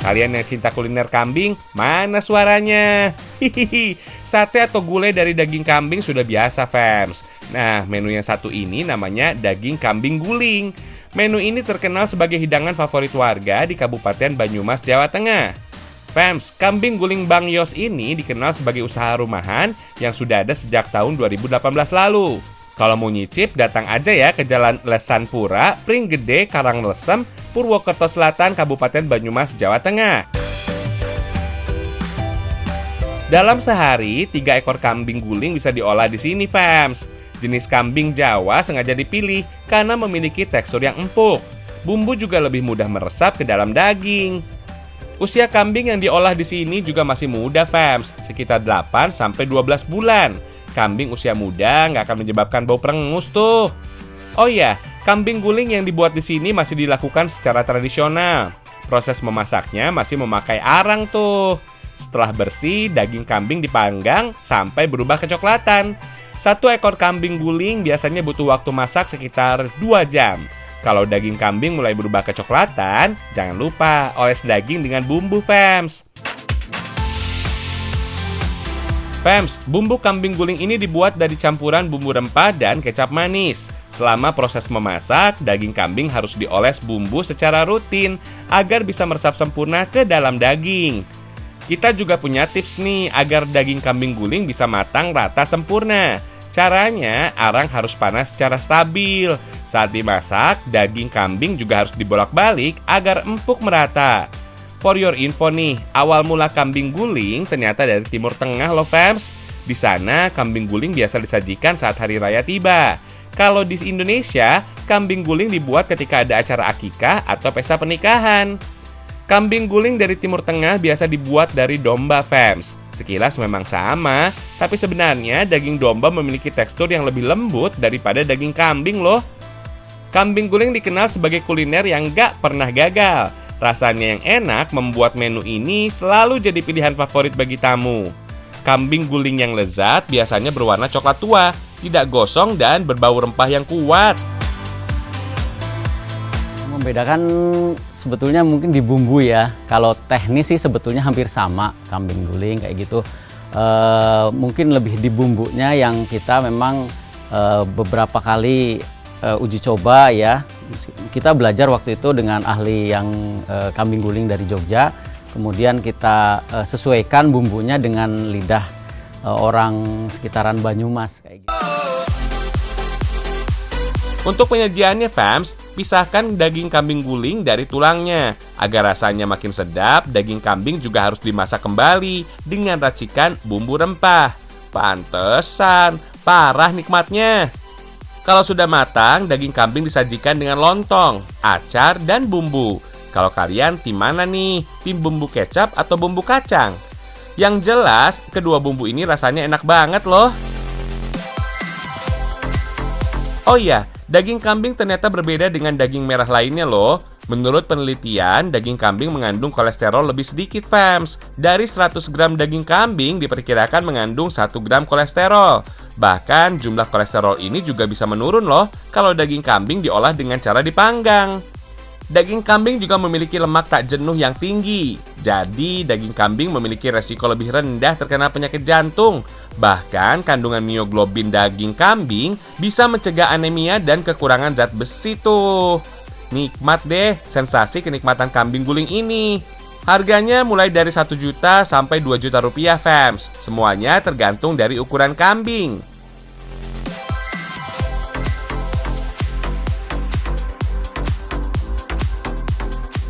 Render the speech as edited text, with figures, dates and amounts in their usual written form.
Kalian yang cinta kuliner kambing, mana suaranya? Hihihi, sate atau gulai dari daging kambing sudah biasa, fams. Nah, menu yang satu ini namanya daging kambing guling. Menu ini terkenal sebagai hidangan favorit warga di Kabupaten Banyumas, Jawa Tengah. Fams, kambing guling Bang Yos ini dikenal sebagai usaha rumahan yang sudah ada sejak tahun 2018 lalu. Kalau mau nyicip, datang aja ya ke Jalan Lesanpura, Pringgede, Karanglesem, Purwokerto Selatan, Kabupaten Banyumas, Jawa Tengah. Dalam sehari, 3 ekor kambing guling bisa diolah di sini, fams. Jenis kambing Jawa sengaja dipilih karena memiliki tekstur yang empuk. Bumbu juga lebih mudah meresap ke dalam daging. Usia kambing yang diolah di sini juga masih muda, fams, sekitar 8-12 bulan. Kambing usia muda nggak akan menyebabkan bau perengus tuh. Oh iya, kambing guling yang dibuat di sini masih dilakukan secara tradisional. Proses memasaknya masih memakai arang tuh. Setelah bersih, daging kambing dipanggang sampai berubah kecoklatan. 1 ekor kambing guling biasanya butuh waktu masak sekitar 2 jam. Kalau daging kambing mulai berubah kecoklatan, jangan lupa oles daging dengan bumbu, fams. Fams, bumbu kambing guling ini dibuat dari campuran bumbu rempah dan kecap manis. Selama proses memasak, daging kambing harus dioles bumbu secara rutin agar bisa meresap sempurna ke dalam daging. Kita juga punya tips nih agar daging kambing guling bisa matang rata sempurna. Caranya, arang harus panas secara stabil. Saat dimasak, daging kambing juga harus dibolak-balik agar empuk merata. For your info nih, awal mula kambing guling ternyata dari Timur Tengah loh, fams. Di sana, kambing guling biasa disajikan saat hari raya tiba. Kalau di Indonesia, kambing guling dibuat ketika ada acara akikah atau pesta pernikahan. Kambing guling dari Timur Tengah biasa dibuat dari domba, fams. Sekilas memang sama, tapi sebenarnya daging domba memiliki tekstur yang lebih lembut daripada daging kambing loh. Kambing guling dikenal sebagai kuliner yang gak pernah gagal. Rasanya yang enak membuat menu ini selalu jadi pilihan favorit bagi tamu. Kambing guling yang lezat biasanya berwarna coklat tua, tidak gosong dan berbau rempah yang kuat. Membedakan sebetulnya mungkin di bumbu ya. Kalau teknis sih sebetulnya hampir sama kambing guling kayak gitu. Mungkin lebih di bumbunya yang kita memang beberapa kali uji coba ya. Kita belajar waktu itu dengan ahli yang kambing guling dari Jogja. Kemudian kita sesuaikan bumbunya dengan lidah orang sekitaran Banyumas kayak gitu. Untuk penyajiannya, fams, pisahkan daging kambing guling dari tulangnya. Agar rasanya makin sedap, daging kambing juga harus dimasak kembali dengan racikan bumbu rempah. Pantesan, parah nikmatnya. Kalau sudah matang, daging kambing disajikan dengan lontong, acar, dan bumbu. Kalau kalian tim mana nih? Tim bumbu kecap atau bumbu kacang? Yang jelas, kedua bumbu ini rasanya enak banget loh. Oh iya, daging kambing ternyata berbeda dengan daging merah lainnya loh. Menurut penelitian, daging kambing mengandung kolesterol lebih sedikit, fams. Dari 100 gram daging kambing diperkirakan mengandung 1 gram kolesterol. Bahkan jumlah kolesterol ini juga bisa menurun loh kalau daging kambing diolah dengan cara dipanggang. Daging kambing juga memiliki lemak tak jenuh yang tinggi. Jadi, daging kambing memiliki resiko lebih rendah terkena penyakit jantung. Bahkan, kandungan mioglobin daging kambing bisa mencegah anemia dan kekurangan zat besi tuh. Nikmat deh sensasi kenikmatan kambing guling ini. Harganya mulai dari 1 juta sampai 2 juta rupiah, fams. Semuanya tergantung dari ukuran kambing.